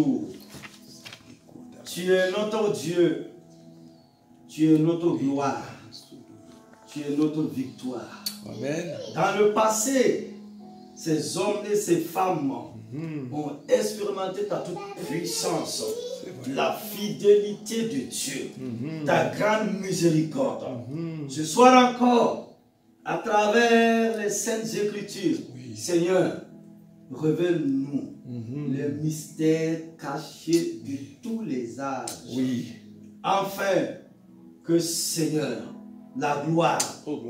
jour. Tu es notre Dieu. Tu es notre gloire. Tu es notre victoire. Amen. Dans le passé, ces hommes et ces femmes ont expérimenté ta toute puissance, la fidélité de Dieu, ta grande miséricorde. Ce soir encore, à travers les Saintes Écritures, Seigneur, révèle-nous les mystères cachés de tous les âges. Afin que, Seigneur, la gloire,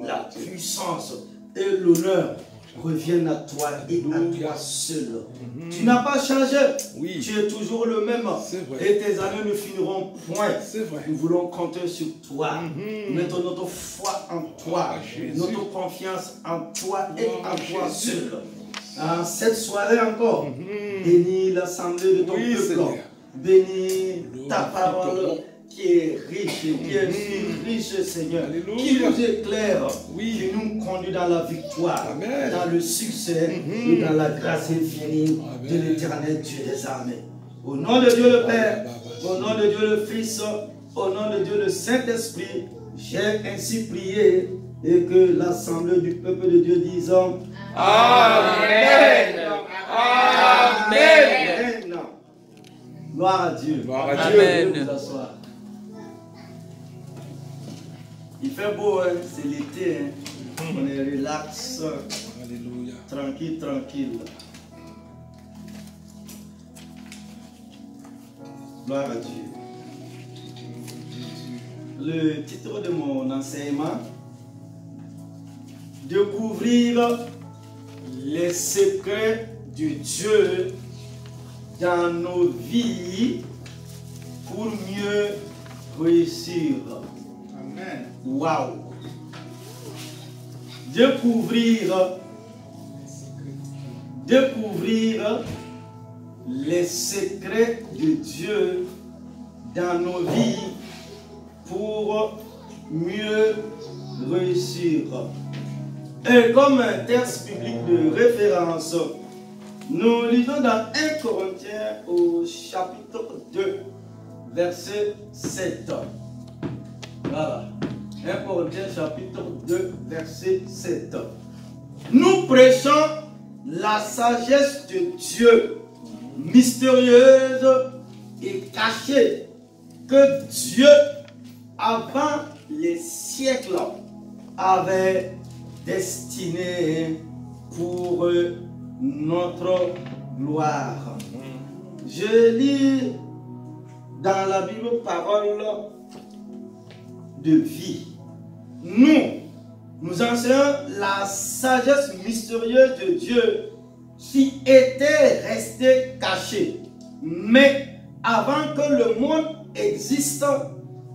la puissance et l'honneur reviennent à toi et à toi seul. Tu n'as pas changé. Tu es toujours le même. Et tes années ne finiront point. Nous voulons compter sur toi. Mettre notre foi en toi. Notre confiance en toi et en toi seul. En cette soirée encore, bénis l'assemblée de ton peuple. Bénis ta parole qui est riche, qui est si riche, Seigneur, qui nous éclaire, qui nous conduit dans la victoire, dans le succès et dans la grâce infinie de l'éternel Dieu des armées. Au nom de Dieu le Père, au nom de Dieu le Fils, au nom de Dieu le Saint-Esprit, j'ai ainsi prié et que l'assemblée du peuple de Dieu dise Amen. Amen. Gloire à Dieu. Gloire à Dieu. Amen. Vous asseoir. Il fait beau, hein? C'est l'été. Hein? On est relax. Alléluia. Tranquille, tranquille. Gloire à Dieu. Le titre de mon enseignement, découvrir les secrets de Dieu dans nos vies pour mieux réussir. Amen. Waouh. Découvrir les secrets de Dieu dans nos vies pour mieux réussir. Et comme un texte biblique de référence, nous lisons dans 1 Corinthiens au chapitre 2, verset 7. Voilà. 1 Corinthiens chapitre 2, verset 7. Nous prêchons la sagesse de Dieu, mystérieuse et cachée, que Dieu, avant les siècles, avait destinée pour notre gloire. Je lis dans la Bible parole de vie. Nous enseignons la sagesse mystérieuse de Dieu qui était restée cachée. Mais avant que le monde existe,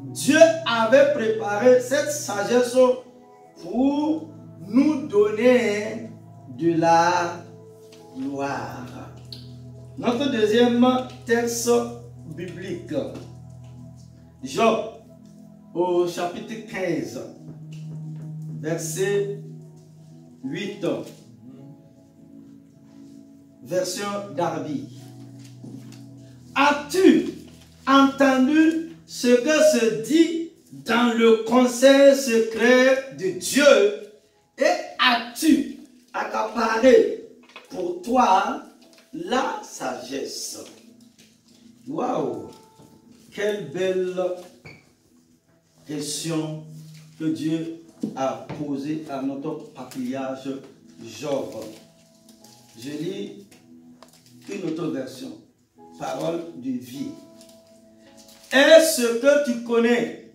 Dieu avait préparé cette sagesse pour nous donner de la gloire. Notre deuxième texte biblique, Job, au chapitre 15, verset 8, version Darby. As-tu entendu ce que se dit dans le conseil secret de Dieu et as-tu accaparé pour toi la sagesse? Waouh! Quelle belle question que Dieu a posée à notre patriarche Job. Je lis une autre version. Parole de vie. Est-ce que tu connais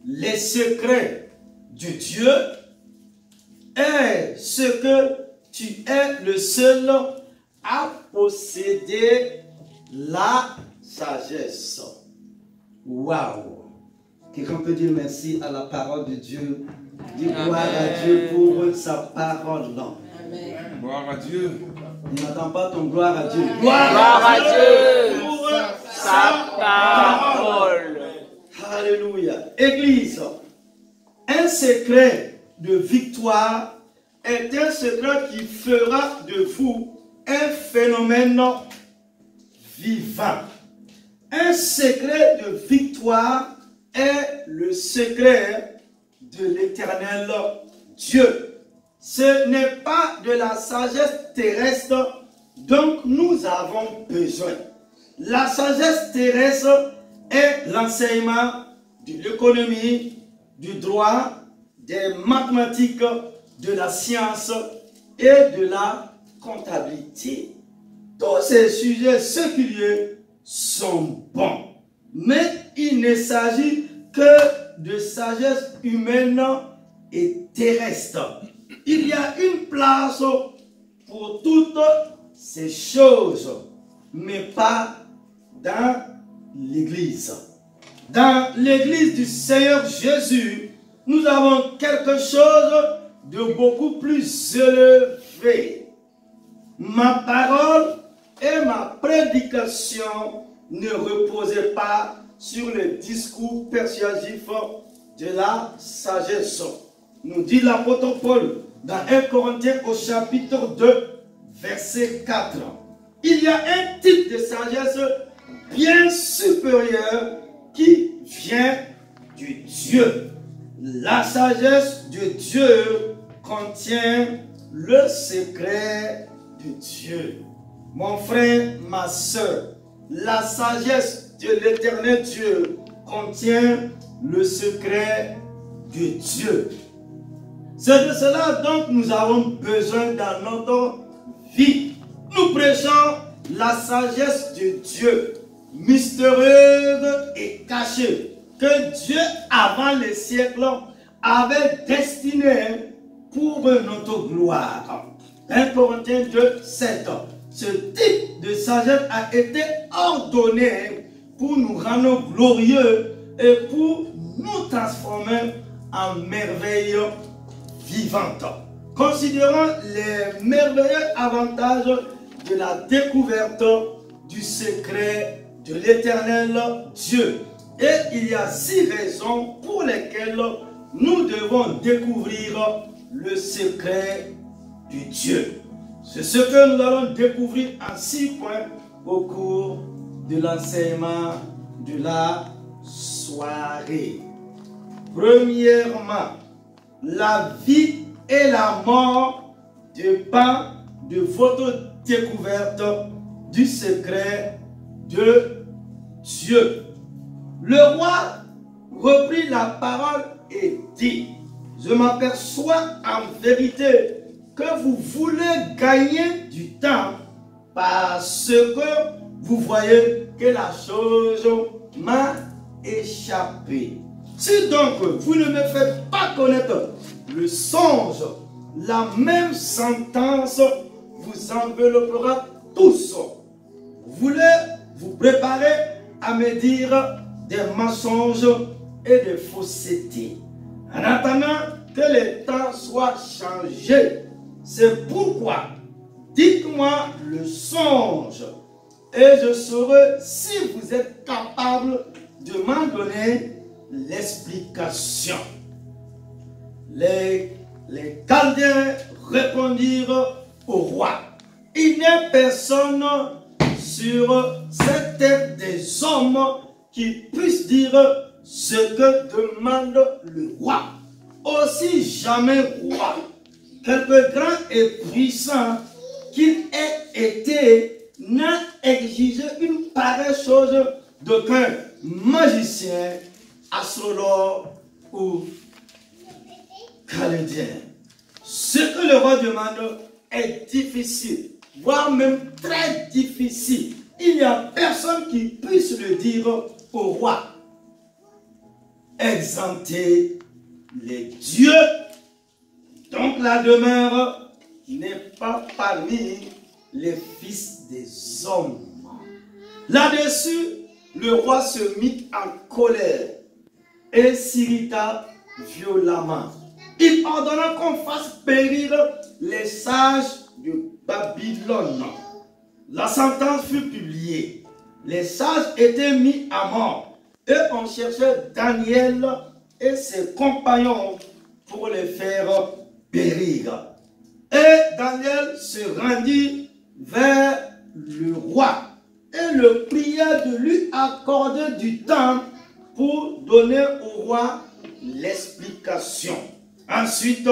les secrets de Dieu? Est-ce que tu es le seul à posséder la sagesse? Waouh! Quelqu'un peut dire merci à la parole de Dieu. Dis gloire à Dieu pour sa parole. Amen. Gloire à Dieu. Il n'attend pas ton gloire à Dieu. Gloire à Dieu pour sa parole. Alléluia. Église, un secret de victoire est un secret qui fera de vous un phénomène vivant. Un secret de victoire est le secret de l'Éternel Dieu. Ce n'est pas de la sagesse terrestre dont nous avons besoin. La sagesse terrestre est l'enseignement de l'économie, du droit, des mathématiques, de la science et de la comptabilité. Tous ces sujets séculiers sont bons, mais il ne s'agit que de sagesse humaine et terrestre. Il y a une place pour toutes ces choses, mais pas dans l'Église. Dans l'Église du Seigneur Jésus, nous avons quelque chose de beaucoup plus élevé. Ma parole et ma prédication ne reposaient pas sur le discours persuasif de la sagesse. Nous dit l'apôtre Paul dans 1 Corinthiens au chapitre 2, verset 4. Il y a un type de sagesse bien supérieur qui vient de Dieu. La sagesse de Dieu contient le secret de Dieu. Mon frère, ma soeur, la sagesse de l'Éternel Dieu contient le secret de Dieu. C'est de cela donc nous avons besoin dans notre vie. Nous prêchons la sagesse de Dieu, mystérieuse et cachée, que Dieu, avant les siècles, avait destinée pour notre gloire. 1 Corinthiens 2, 7. Ce type de sagesse a été ordonné pour nous rendre glorieux et pour nous transformer en merveilles vivantes. Considérons les merveilleux avantages de la découverte du secret de l'Éternel Dieu. Et il y a 6 raisons pour lesquelles nous devons découvrir le secret de Dieu. C'est ce que nous allons découvrir en 6 points au cours de l'enseignement de la soirée. Premièrement, la vie et la mort dépendent de votre découverte du secret de Dieu. Le roi reprit la parole et dit: je m'aperçois en vérité que vous voulez gagner du temps parce que vous voyez que la chose m'a échappé. Si donc vous ne me faites pas connaître le songe, la même sentence vous enveloppera tous. Vous voulez vous préparer à me dire des mensonges et des faussetés. En attendant que les temps soient changés, c'est pourquoi dites-moi le songe et je saurai si vous êtes capable de m'en donner l'explication. Les Chaldéens répondirent au roi: il n'y a personne sur cette terre des hommes qui puisse dire ce que demande le roi. Aussi jamais roi, quelque grand et puissant qu'il ait été, n'a exigé une pareille chose d'aucun magicien, astrologue ou chaldéen. Ce que le roi demande est difficile, voire même très difficile. Il n'y a personne qui puisse le dire au roi. Exempter les dieux, donc la demeure n'est pas parmi les fils des hommes. Là-dessus, le roi se mit en colère et s'irrita violemment. Il ordonna qu'on fasse périr les sages de Babylone. La sentence fut publiée. Les sages étaient mis à mort et on cherchait Daniel et ses compagnons pour les faire périr. Et Daniel se rendit vers le roi et et le pria de lui accorder du temps pour donner au roi l'explication. Ensuite,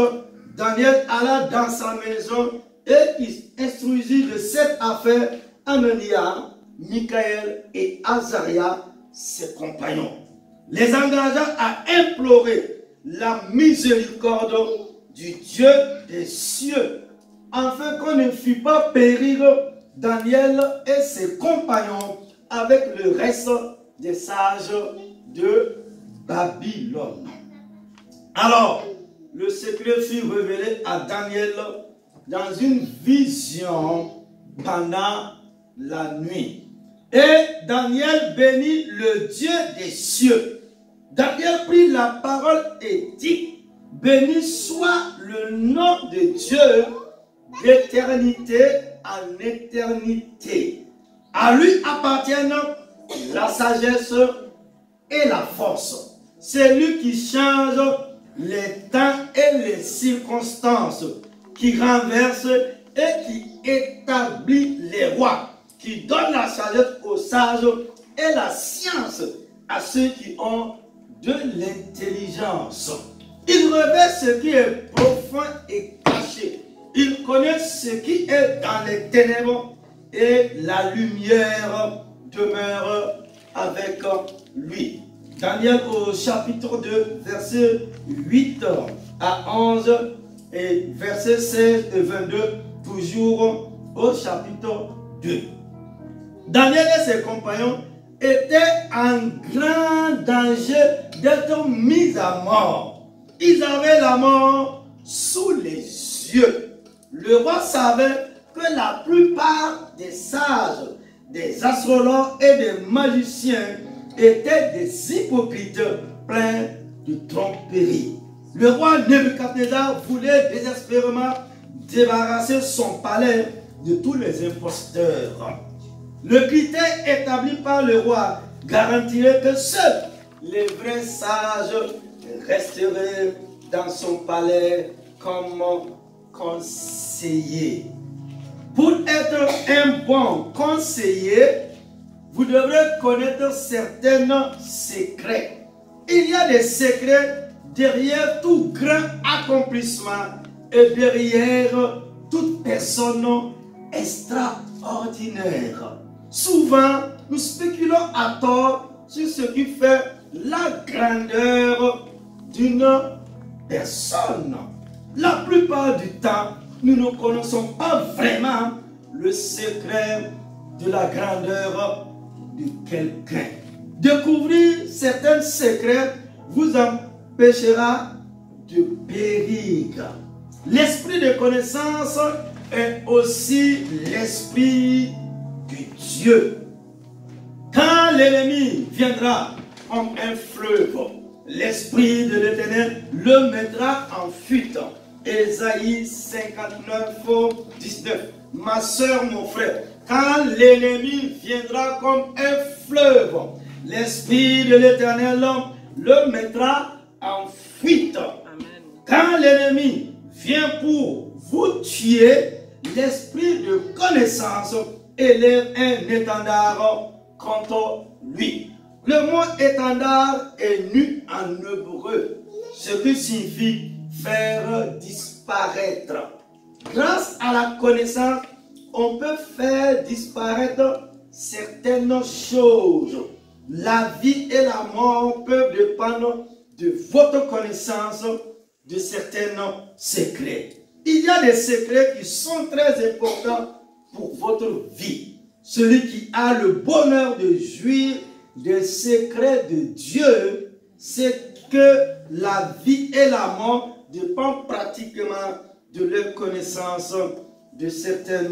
Daniel alla dans sa maison et il instruisit de cette affaire Anania, Michaël et Azaria, ses compagnons. Les engagea à implorer la miséricorde du Dieu des cieux, afin qu'on ne fût pas périr Daniel et ses compagnons avec le reste des sages de Babylone. Alors, le secret fut révélé à Daniel dans une vision pendant la nuit. Et Daniel bénit le Dieu des cieux. Daniel prit la parole et dit: béni soit le nom de Dieu d'éternité en éternité. À lui appartiennent la sagesse et la force. C'est lui qui change les temps et les circonstances, qui renverse et qui établit les rois, qui donne la sagesse aux sages et la science à ceux qui ont de l'intelligence. Il révèle ce qui est profond et caché. Il connaît ce qui est dans les ténèbres et la lumière demeure avec lui. Daniel au chapitre 2, versets 8 à 11 et versets 16 et 22, toujours au chapitre 2. Daniel et ses compagnons étaient en grand danger d'être mis à mort. Ils avaient la mort sous les yeux. Le roi savait que la plupart des sages, des astrologues et des magiciens étaient des hypocrites pleins de tromperie. Le roi Nebuchadnezzar voulait désespérément débarrasser son palais de tous les imposteurs. Le critère établi par le roi garantirait que seuls les vrais sages resteraient dans son palais comme conseillers. Pour être un bon conseiller, vous devrez connaître certains secrets. Il y a des secrets derrière tout grand accomplissement et derrière toute personne extraordinaire. Souvent, nous spéculons à tort sur ce qui fait la grandeur d'une personne. La plupart du temps, nous ne connaissons pas vraiment le secret de la grandeur de quelqu'un. Découvrir certains secrets vous empêchera de périr. L'esprit de connaissance est aussi l'esprit de Dieu. Quand l'ennemi viendra comme un fleuve, l'esprit de l'Éternel le mettra en fuite. Ésaïe 59, 19. Ma soeur, mon frère, quand l'ennemi viendra comme un fleuve, l'esprit de l'Éternel le mettra en fuite. Amen. Quand l'ennemi vient pour vous tuer, l'esprit de connaissance élève un étendard contre lui. Le mot étendard est nu en hébreu, ce qui signifie faire disparaître. Grâce à la connaissance, on peut faire disparaître certaines choses. La vie et la mort peuvent dépendre de votre connaissance de certains secrets. Il y a des secrets qui sont très importants pour votre vie. Celui qui a le bonheur de jouir des secrets de Dieu, c'est que la vie et la mort dépendent pratiquement de leur connaissance de certains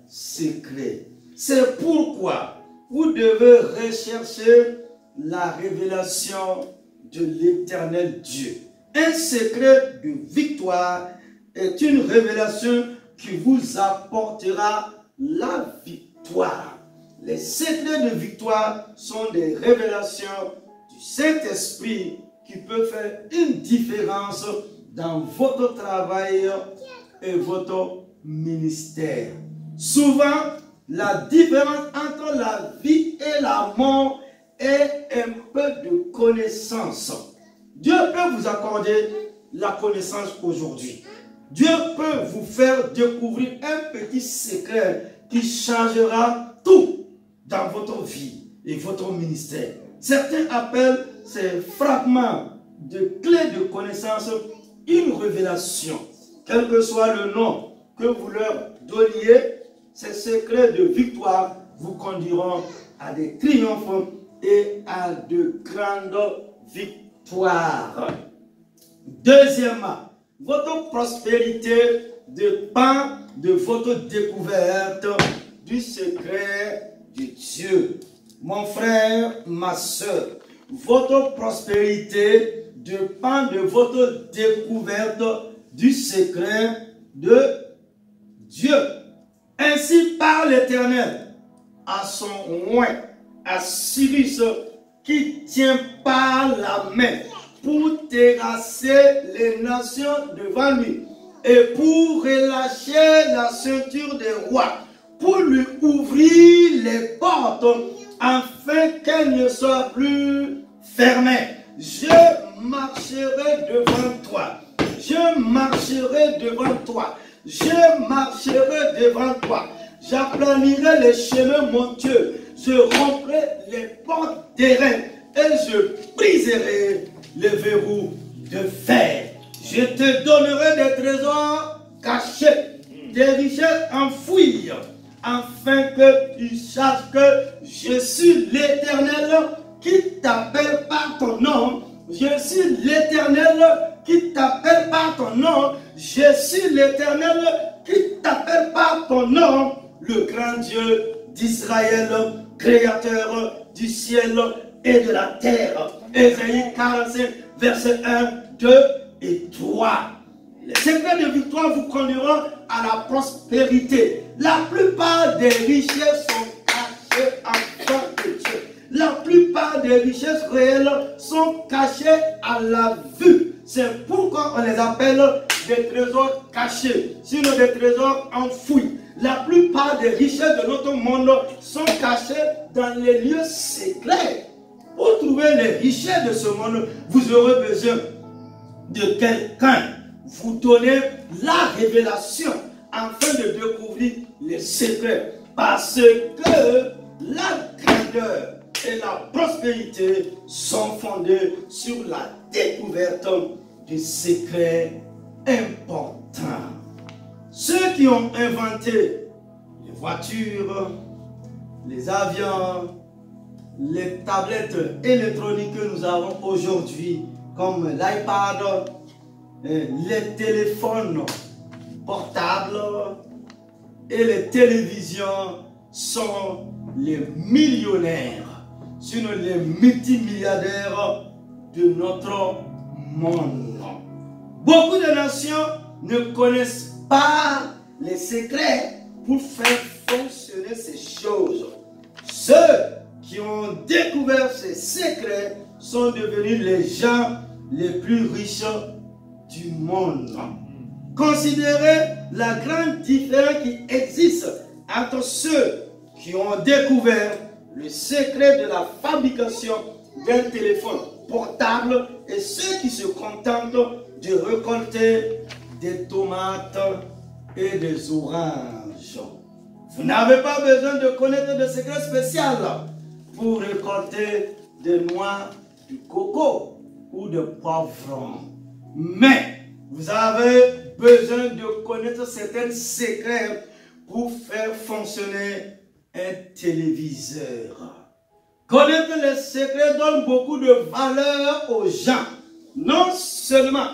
secrets. C'est pourquoi vous devez rechercher la révélation de l'Éternel Dieu. Un secret de victoire est une révélation qui vous apportera la victoire. Les secrets de victoire sont des révélations du Saint-Esprit qui peuvent faire une différence dans votre travail et votre ministère. Souvent, La différence entre la vie et la mort est un peu de connaissance. Dieu peut vous accorder la connaissance aujourd'hui. Dieu peut vous faire découvrir un petit secret qui changera tout dans votre vie et votre ministère. Certains appellent ces fragments de clés de connaissance une révélation. Quel que soit le nom que vous leur donniez, ces secrets de victoire vous conduiront à des triomphes et à de grandes victoires. Deuxièmement, votre prospérité dépend de votre découverte du secret de Dieu. Mon frère, ma soeur, votre prospérité dépend de votre découverte du secret de Dieu. Ainsi parle l'Éternel à son oint, à Cyrus, qui tient par la main pour terrasser les nations devant lui et pour relâcher la ceinture des rois, pour lui ouvrir les portes afin qu'elles ne soient plus fermées. Je marcherai devant toi. Je marcherai devant toi. Je marcherai devant toi. J'aplanirai les chemins montueux. Je romprai les portes d'airain et je briserai les verrous de fer. Je te donnerai des trésors cachés, des richesses enfouies, afin que tu saches que je suis l'Éternel qui t'appelle par ton nom. Je suis l'Éternel qui t'appelle par ton nom. Je suis l'Éternel qui t'appelle par ton nom, le grand Dieu d'Israël, créateur du ciel et de la terre. Ésaïe 45, versets 1, 2 et 3. Les secrets de victoire vous conduiront à la prospérité. La plupart des richesses sont cachées en tant que Dieu. La plupart des richesses réelles sont cachées à la vue. C'est pourquoi on les appelle des trésors cachés, sinon des trésors enfouis. La plupart des richesses de notre monde sont cachées dans les lieux secrets. Pour trouver les richesses de ce monde, vous aurez besoin de quelqu'un vous donner la révélation afin de découvrir les secrets. Parce que la grandeur et la prospérité sont fondées sur la découverte des secrets importants. Ceux qui ont inventé les voitures, les avions, les tablettes électroniques que nous avons aujourd'hui, comme l'iPad, les téléphones portables et les télévisions, sont les millionnaires, sinon les multimilliardaires de notre monde. Beaucoup de nations ne connaissent pas les secrets pour faire fonctionner ces choses. Ceux qui ont découvert ces secrets sont devenus les gens les plus riches du monde. Considérez la grande différence qui existe entre ceux qui ont découvert le secret de la fabrication d'un téléphone portable et ceux qui se contentent de récolter des tomates et des oranges. Vous n'avez pas besoin de connaître de secrets spéciaux pour récolter des noix de coco ou de poivrons. Mais vous avez besoin de connaître certains secrets pour faire fonctionner un téléviseur. Connaître les secrets donne beaucoup de valeur aux gens. Non seulement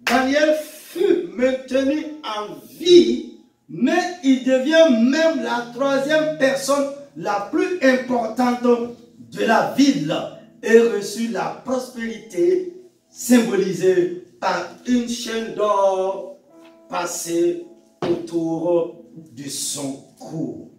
Daniel fut maintenu en vie, mais il devient même la troisième personne la plus importante de la ville et reçut la prospérité symbolisée par une chaîne d'or passée autour de son cou.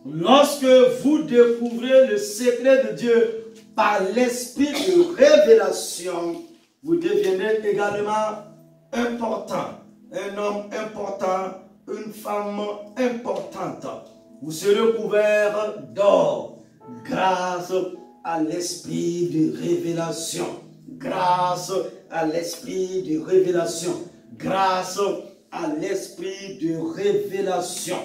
Lorsque vous découvrez le secret de Dieu par l'esprit de révélation, vous deviendrez également important, un homme important, une femme importante. vous serez couverts d'or, grâce à l'esprit de révélation. Grâce à l'esprit de révélation. Grâce à l'esprit de révélation.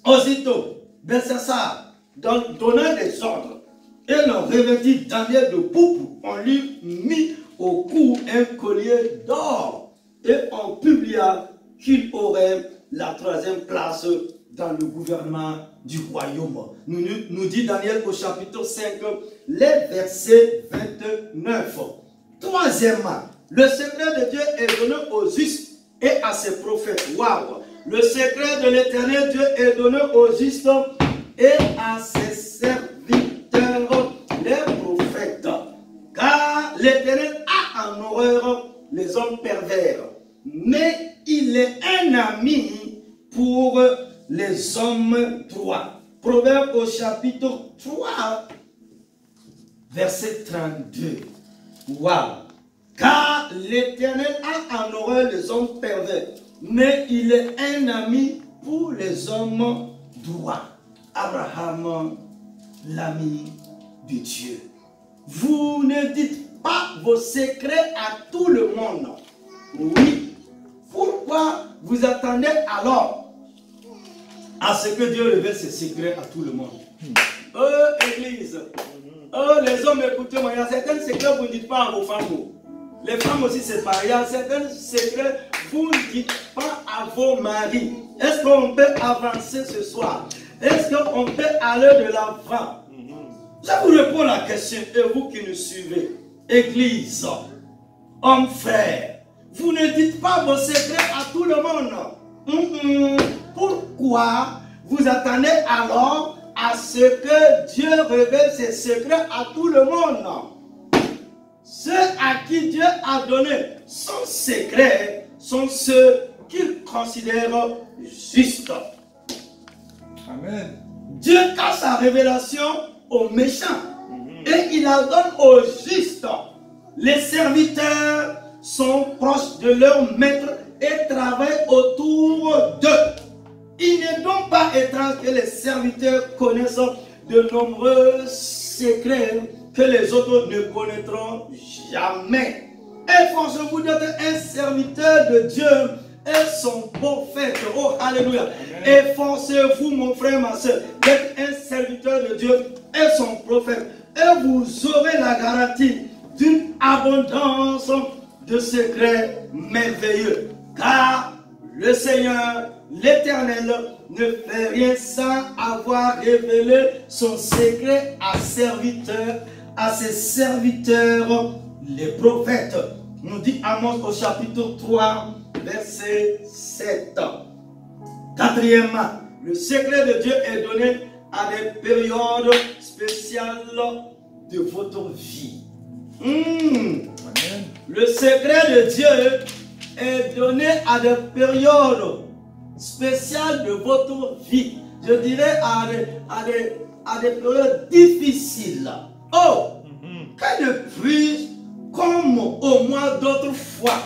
Aussitôt, Belshazzar, donnant des ordres, et l'on revêtit Daniel de pourpre, on lui mit au cou un collier d'or, et on publia qu'il aurait la troisième place dans le gouvernement du royaume. Nous dit Daniel au chapitre 5, les versets 29. Troisièmement, le secret de Dieu est donné aux justes et à ses prophètes. Waouh! Le secret de l'éternel Dieu est donné aux justes et à ses serviteurs, les prophètes. Car l'éternel a en horreur les hommes pervers, mais il est un ami pour les hommes droits. Proverbe au chapitre 3, verset 32. Waouh! Car l'Éternel a en horreur les hommes pervers, mais il est un ami pour les hommes droits. Abraham, l'ami de Dieu. Vous ne dites pas vos secrets à tout le monde. Oui. Pourquoi vous attendez alors à ce que Dieu révèle ses secrets à tout le monde? Église, les hommes, écoutez-moi, il y a certains secrets que vous ne dites pas à vos femmes. Les femmes aussi, c'est pareil. Il y a certains secrets que vous ne dites pas à vos maris. Est-ce qu'on peut avancer ce soir? Est-ce qu'on peut aller de l'avant? Je vous réponds la question, et vous qui nous suivez, Église, hommes, frères, vous ne dites pas vos secrets à tout le monde. Pourquoi vous attendez alors à ce que Dieu révèle ses secrets à tout le monde? Ceux à qui Dieu a donné son secret sont ceux qu'il considère justes. Amen. Dieu cache sa révélation aux méchants et il la donne aux justes. Les serviteurs sont proches de leur maître et travaillent autour d'eux. Il n'est donc pas étrange que les serviteurs connaissent de nombreux secrets que les autres ne connaîtront jamais. Efforcez-vous d'être un serviteur de Dieu et son prophète. Oh, alléluia. Efforcez-vous, mon frère, ma soeur, d'être un serviteur de Dieu et son prophète. Et vous aurez la garantie d'une abondance de secrets merveilleux. Car le Seigneur, l'Éternel, ne fait rien sans avoir révélé son secret à ses serviteurs, les prophètes. Nous dit Amos au chapitre 3, verset 7. Quatrièmement, le secret de Dieu est donné à des périodes spéciales de votre vie. Le secret de Dieu est donné à des périodes spéciales de votre vie. Je dirais à des périodes difficiles. Oh, que de plus comme au mois d'autrefois,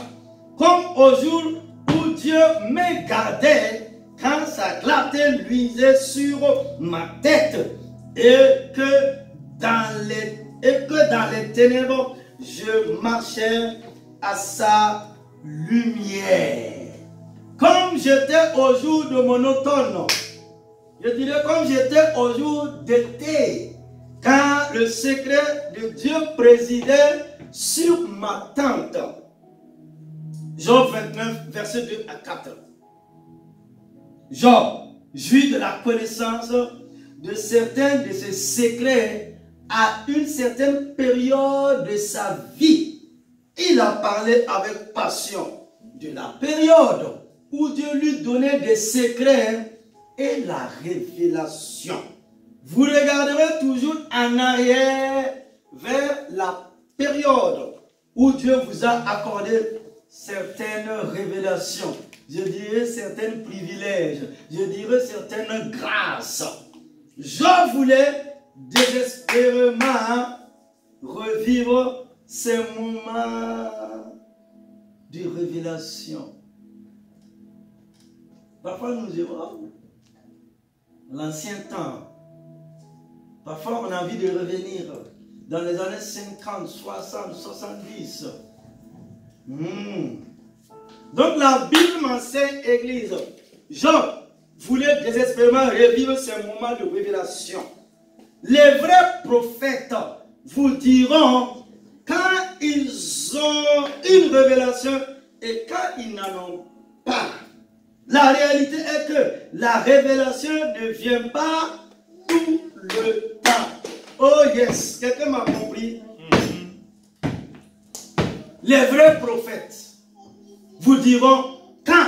comme au jour où Dieu me gardait quand sa clarté luisait sur ma tête et que dans les ténèbres, je marchais à sa lumière. Comme j'étais au jour de mon automne, je dirais comme j'étais au jour d'été, quand le secret de Dieu présidait sur ma tente. Job 29, verset 2 à 4. Job jouit de la connaissance de certains de ses secrets à une certaine période de sa vie. Il a parlé avec passion de la période où Dieu lui donnait des secrets et la révélation. Vous regarderez toujours en arrière vers la période où Dieu vous a accordé certaines révélations, je dirais certains privilèges, je dirais certaines grâces. Je voulais désespérément revivre ces moments de révélation. Parfois nous disons, l'ancien temps. Parfois, on a envie de revenir dans les années 50, 60, 70. Donc, la Bible m'enseigne, Église. Jean voulait désespérément revivre ces moments de révélation. Les vrais prophètes vous diront quand ils ont une révélation et quand ils n'en ont pas. La réalité est que la révélation ne vient pas tout le temps. Oh yes, quelqu'un m'a compris. Les vrais prophètes vous diront quand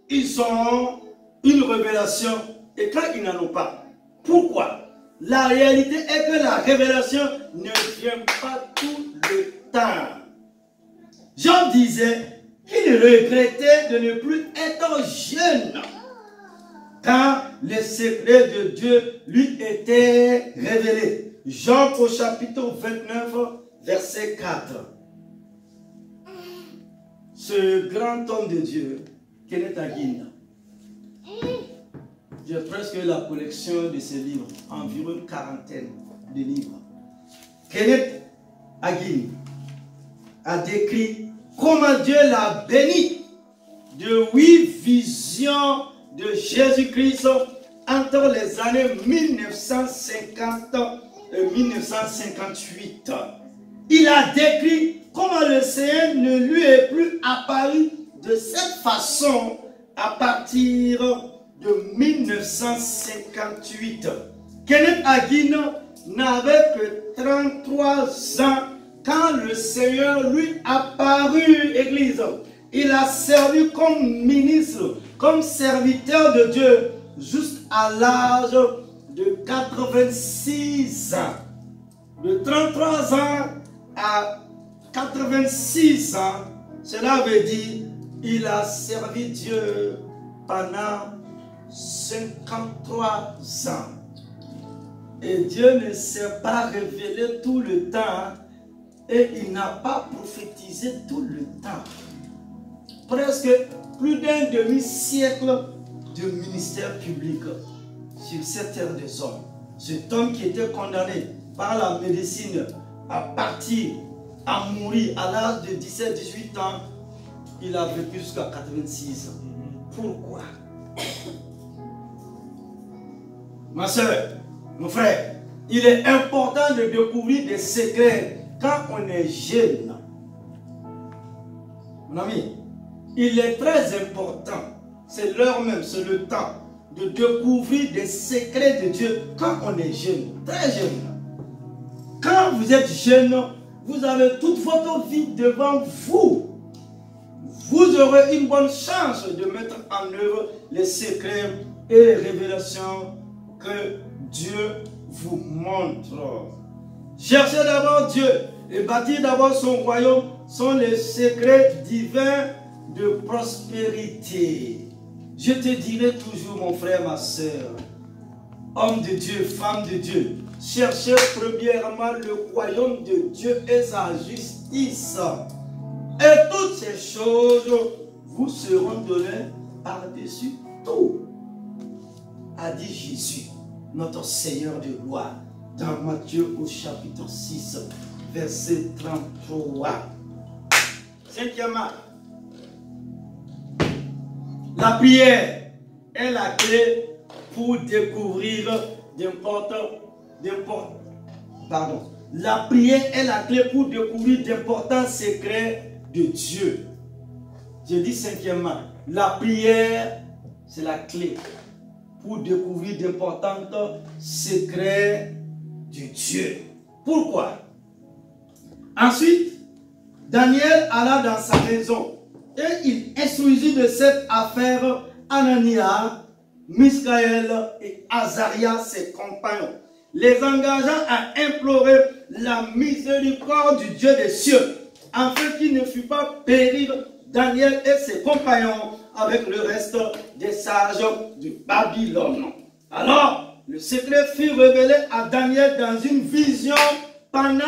ils ont une révélation et quand ils n'en ont pas. Pourquoi? La réalité est que la révélation ne vient pas tout le temps. Jean disait qu'il regrettait de ne plus être jeune quand les secrets de Dieu lui étaient révélés. Jean au chapitre 29, verset 4. Ce grand homme de Dieu, Kenneth Hagin, j'ai presque la collection de ses livres, environ une quarantaine de livres. Kenneth Hagin a décrit comment Dieu l'a béni de 8 visions de Jésus-Christ entre les années 1950 et 1958. Il a décrit comment le Seigneur ne lui est plus apparu de cette façon à partir de 1958. Kenneth Hagin n'avait que 33 ans quand le Seigneur lui apparut, Église. Il a servi comme ministre, comme serviteur de Dieu, jusqu'à l'âge de 86 ans. De 33 ans à 86 ans, cela veut dire il a servi Dieu pendant 53 ans. Et Dieu ne s'est pas révélé tout le temps et il n'a pas prophétisé tout le temps. Presque plus d'un demi-siècle de ministère public sur cette terre des hommes. Cet homme qui était condamné par la médecine à partir, à mourir à l'âge de 17-18 ans, il a vécu jusqu'à 86 ans. Pourquoi? Ma soeur, mon frère, il est important de découvrir des secrets quand on est jeune. Mon ami, il est très important, c'est l'heure même, c'est le temps, de découvrir des secrets de Dieu quand on est jeune, très jeune. Quand vous êtes jeune, vous avez toute votre vie devant vous. Vous aurez une bonne chance de mettre en œuvre les secrets et les révélations que Dieu vous montre. Cherchez d'abord Dieu et bâtir d'abord son royaume sont les secrets divins de prospérité. Je te dirai toujours, mon frère, ma soeur, homme de Dieu, femme de Dieu, cherchez premièrement le royaume de Dieu et sa justice. Et toutes ces choses vous seront données par-dessus tout, a dit Jésus, notre Seigneur de gloire, dans Matthieu au chapitre 6, verset 33. Cinquièmement, la prière est la clé pour découvrir La prière est la clé pour découvrir d'importants secrets de Dieu. Je dis cinquièmement, la prière, c'est la clé pour découvrir d'importants secrets de Dieu. Pourquoi? Ensuite, Daniel alla dans sa maison et il instruisit de cette affaire Anania, Misaël et Azaria, ses compagnons, les engageant à implorer la miséricorde du Dieu des cieux, afin qu'il ne fût pas périr Daniel et ses compagnons avec le reste des sages de Babylone. Alors, le secret fut révélé à Daniel dans une vision pendant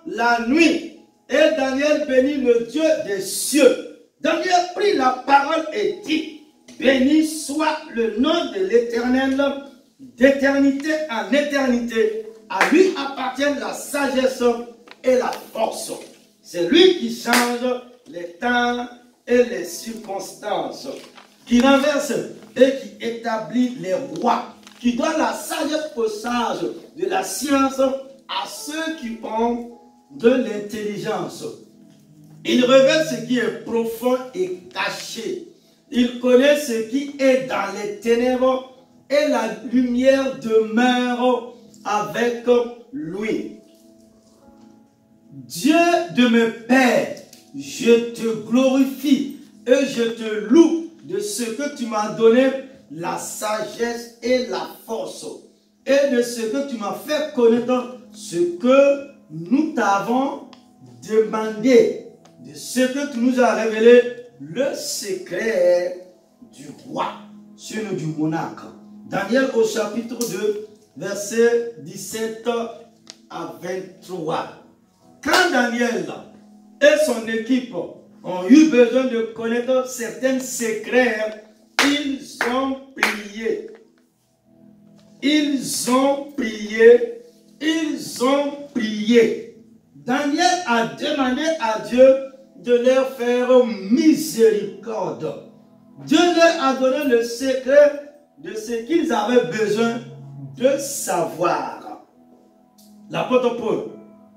la nuit. Et Daniel bénit le Dieu des cieux. Daniel prit la parole et dit: béni soit le nom de l'Éternel, d'éternité en éternité. À lui appartiennent la sagesse et la force. C'est lui qui change les temps et les circonstances, qui renverse et qui établit les rois, qui donne la sagesse aux sages, de la science à ceux qui ont de l'intelligence. Il révèle ce qui est profond et caché. Il connaît ce qui est dans les ténèbres et la lumière demeure avec lui. Dieu de mes pères, je te glorifie et je te loue de ce que tu m'as donné, la sagesse et la force, et de ce que tu m'as fait connaître, ce que nous t'avons demandé, de ce que tu nous as révélé, le secret du roi, celui du monarque. Daniel au chapitre 2, versets 17 à 23. Quand Daniel et son équipe ont eu besoin de connaître certains secrets, ils ont prié. Ils ont prié. Ils ont prié. Daniel a demandé à Dieu de leur faire miséricorde. Dieu leur a donné le secret de ce qu'ils avaient besoin de savoir. L'apôtre Paul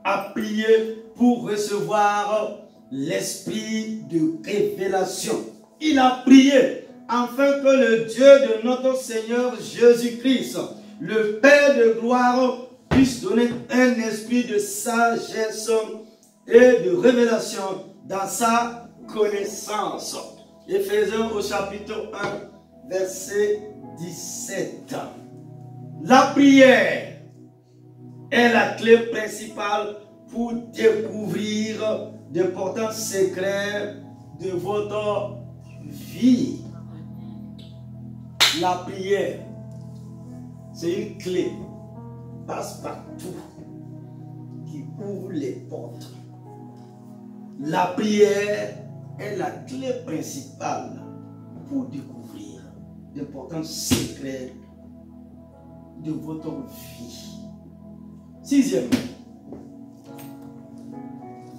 a prié pour recevoir l'esprit de révélation. Il a prié afin que le Dieu de notre Seigneur Jésus-Christ, le Père de gloire, puisse donner un esprit de sagesse et de révélation dans sa connaissance. Éphésiens au chapitre 1, verset 17. La prière est la clé principale pour découvrir d'importants secrets de votre vie. La prière, c'est une clé, passe-partout, qui ouvre les portes. La prière est la clé principale pour découvrir d'importants secrets de votre vie. Sixièmement,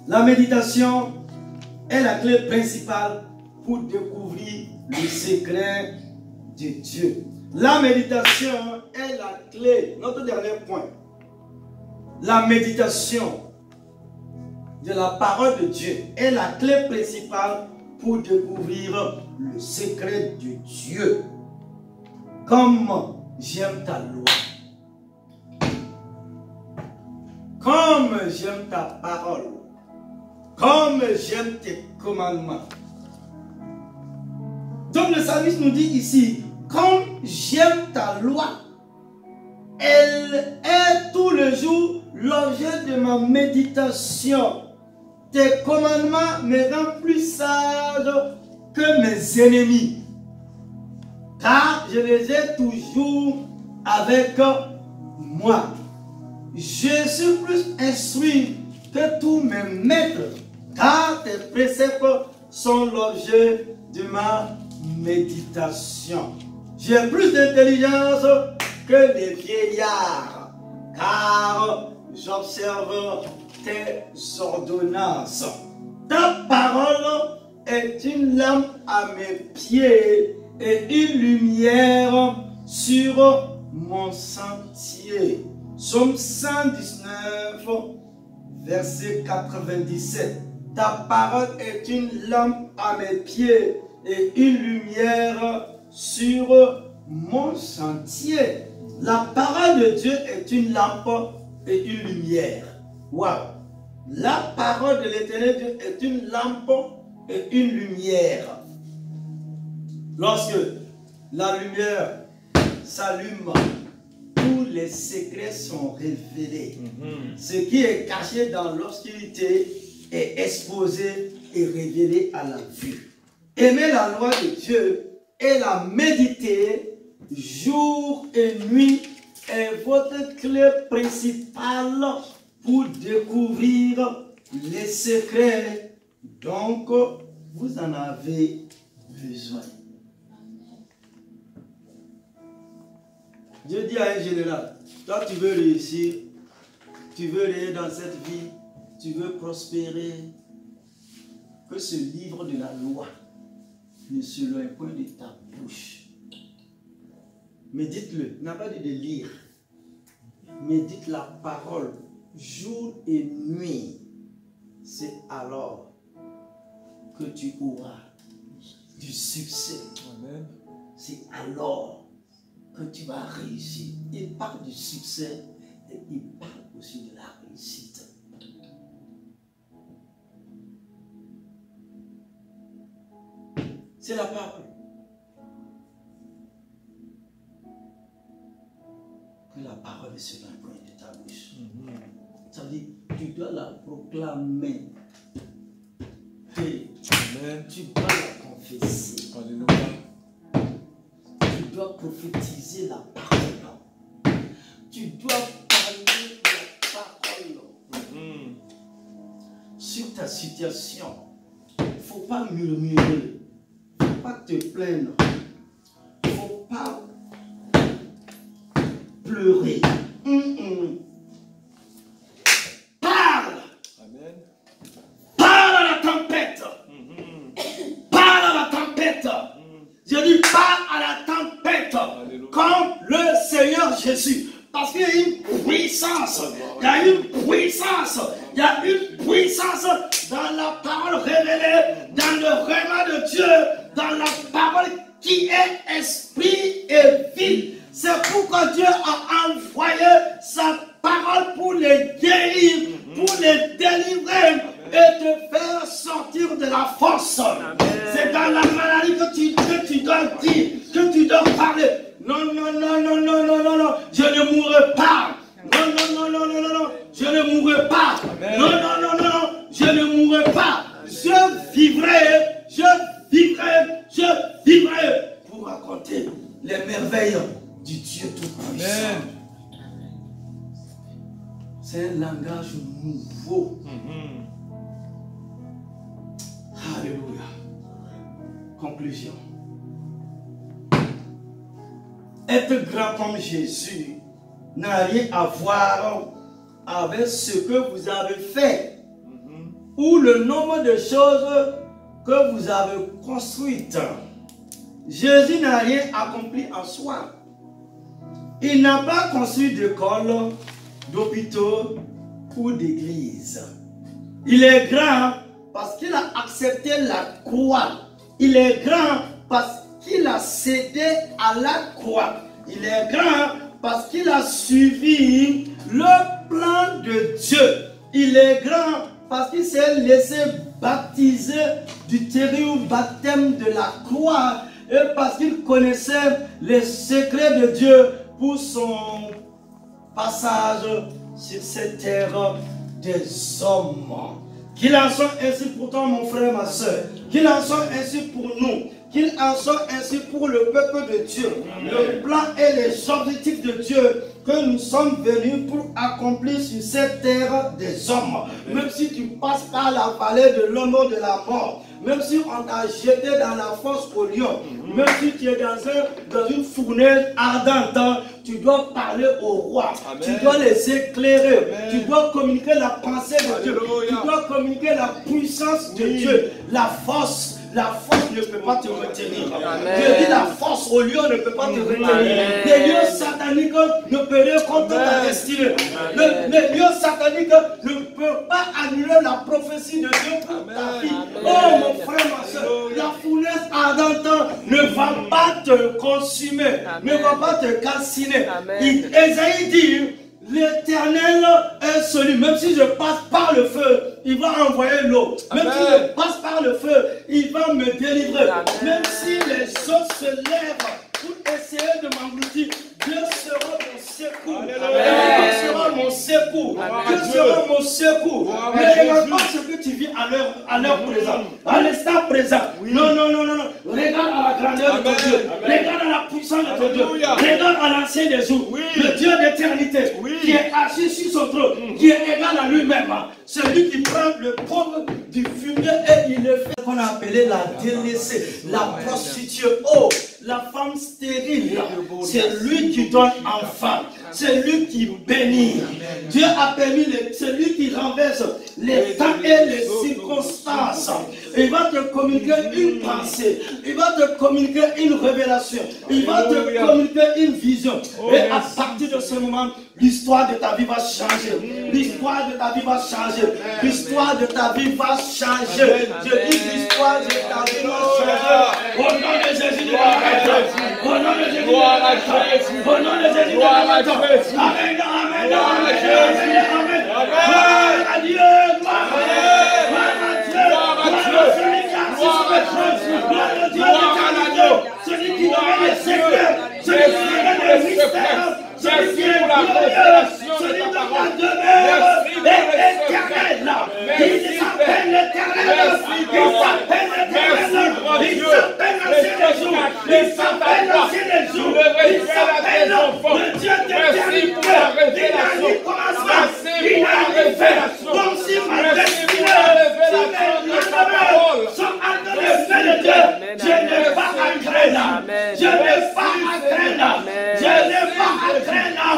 la méditation est la clé principale pour découvrir le secret de Dieu. La méditation est la clé, notre dernier point. La méditation de la parole de Dieu est la clé principale pour découvrir le secret de Dieu. Comme j'aime ta loi. Comme j'aime ta parole. Comme j'aime tes commandements. Donc le psalmiste nous dit ici, comme j'aime ta loi, elle est tout le jour l'objet de ma méditation. Tes commandements me rendent plus sage que mes ennemis, car je les ai toujours avec moi. Je suis plus instruit que tous mes maîtres, car tes préceptes sont l'objet de ma méditation. J'ai plus d'intelligence que les vieillards, car j'observe tes ordonnances. Ta parole est une lampe à mes pieds et une lumière sur mon sentier. Psaume 119, verset 97. Ta parole est une lampe à mes pieds et une lumière sur mon sentier. La parole de Dieu est une lampe et une lumière. Waouh! La parole de l'Éternel Dieu est une lampe et une lumière. Lorsque la lumière s'allume, tous les secrets sont révélés. Ce qui est caché dans l'obscurité est exposé et révélé à la vue. Aimer la loi de Dieu et la méditer jour et nuit est votre clé principale pour découvrir les secrets dont vous en avez besoin. Je dis à un général, toi tu veux réussir, tu veux aller dans cette vie, tu veux prospérer, que ce livre de la loi ne s'éloigne point de ta bouche. Médite-le, il n'a pas dit de lire. Médite la parole jour et nuit. C'est alors que tu auras du succès. Amen. C'est alors que tu vas réussir. Il parle du succès et il parle aussi de la réussite. C'est la parole. Que la parole est sur un coin de ta bouche. Ça veut dire tu dois la proclamer. Et Amen. tu dois la confesser. Alléluia. Tu dois prophétiser la parole. Tu dois parler la parole sur ta situation. Il ne faut pas murmurer. Il ne faut pas te plaindre. Il ne faut pas pleurer. Parle. Amen. Parle à la tempête. Parle à la tempête. Je dis parle à la tempête. Alléluia. Comme le Seigneur Jésus. Parce qu'il y a une puissance. Il y a une puissance. Il y a une puissance dans la parole révélée, dans le rhéma de Dieu, dans la parole qui est esprit et vie. C'est pourquoi Dieu a envoyé sa parole pour les guérir, pour les délivrer et te faire sortir de la force. C'est dans la maladie que tu dois dire, que tu dois parler. Non, non, non, non, non, non, non, non, je ne mourrai pas. Non, non, non, non, non, non, non, je ne mourrai pas. Non, non, non, non, non, je ne mourrai pas. Je vivrai, je vivrai, je vivrai pour raconter les merveilles du Dieu Tout-Puissant. Amen. C'est un langage nouveau. Alléluia. Conclusion. Être grand comme Jésus n'a rien à voir avec ce que vous avez fait ou le nombre de choses que vous avez construites. Jésus n'a rien accompli en soi. Il n'a pas construit d'école, d'hôpitaux ou d'église. Il est grand parce qu'il a accepté la croix. Il est grand parce qu'il a cédé à la croix. Il est grand parce qu'il a suivi le plan de Dieu. Il est grand parce qu'il s'est laissé baptiser du terrible baptême de la croix et parce qu'il connaissait les secrets de Dieu pour son passage sur cette terre des hommes. Qu'il en soit ainsi pour toi, mon frère, ma soeur. Qu'il en soit ainsi pour nous. Qu'il en soit ainsi pour le peuple de Dieu. Le plan et les objectifs de Dieu que nous sommes venus pour accomplir sur cette terre des hommes. Même si tu passes par la vallée de l'ombre de la mort, même si on t'a jeté dans la fosse au lion, même si tu es dans une fournaise ardente, tu dois parler au roi. Amen. Tu dois les éclairer. Amen. Tu dois communiquer la pensée de Dieu. Alléluia. Tu dois communiquer la puissance de Dieu. La force ne peut pas te retenir. Amen. Je dis la force au lion ne peut pas te retenir. Amen. Les lieux sataniques ne peuvent rien contre ta destinée. Les lieux sataniques ne peuvent pas annuler la prophétie de Dieu pour ta vie. Amen. Oh mon frère, ma soeur, la fournaise ardente ne va pas te consumer, Amen. ne va pas te calciner. Amen. Ésaïe dit, l'Éternel est celui, même si je passe par le feu, il va envoyer l'eau. Même Amen. si je passe par le feu, il va me délivrer. Amen. Même si les autres se lèvent pour essayer de m'engloutir, Dieu sera mon secours. Alléluia. Dieu sera mon secours. Amen. Dieu sera mon secours. Gloire à Mais regarde Jésus. pas ce que tu vis à l'heure présente, à l'instant présent. Non, non, non, non, non. Regarde à la grandeur de ton Amen. Dieu. Amen. Regarde à la puissance de ton Dieu. Alléluia. Regarde à l'ancien des jours. Oui. Le Dieu d'éternité Oui. qui est assis sur son trône, qui est égal à lui-même. Celui qui prend le pauvre du fumier et il le fait qu'on a appelé la délaissée, la prostituée. Oh, la femme stérile, c'est lui qui donne enfant. C'est lui qui bénit. Dieu a permis, c'est lui qui renverse les temps et les circonstances. Il va te communiquer une pensée. Il va te communiquer une révélation. Il va te communiquer une vision. Et à partir de ce moment, l'histoire de ta vie va changer. L'histoire de ta vie va changer. L'histoire de ta vie va changer. Je dis l'histoire de ta vie va changer. Au nom de Jésus de Nazareth. Au nom de Jésus de Nazareth. Au nom de Jésus de Nazareth. Amen, amen, amen, amen. Gloire à Dieu. Gloire à Dieu. Gloire à Dieu. Celui qui a gloire à Dieu. Celui qui donne les secrets. Celui qui donne les mystères. Celui qui est glorieux. Celui qui a demeure éternel. Il s'appelle l'éternel. Il s'appelle l'éternel. Il s'appelle l'ancien des jours. Il s'appelle l'ancien des jours. Il s'appelle le Dieu d'éternité. Il a dit commencement. Il a dit fait. Comme si ma destinée, sont en train de faire le Dieu. Je n'ai pas à craindre. Je n'ai pas à craindre. Je n'ai pas à craindre.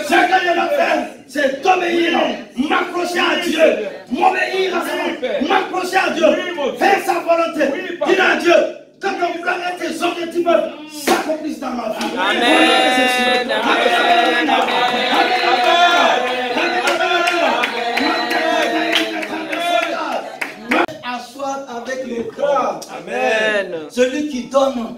Ce que je dois faire, c'est d'obéir, m'accrocher à Dieu, m'obéir à sa m'accrocher à Dieu, faire sa volonté. Dis à Dieu, que ton plan et tes objectifs s'accomplissent dans ma vie. Amen. Asseoir avec le cœur. Amen. Celui qui donne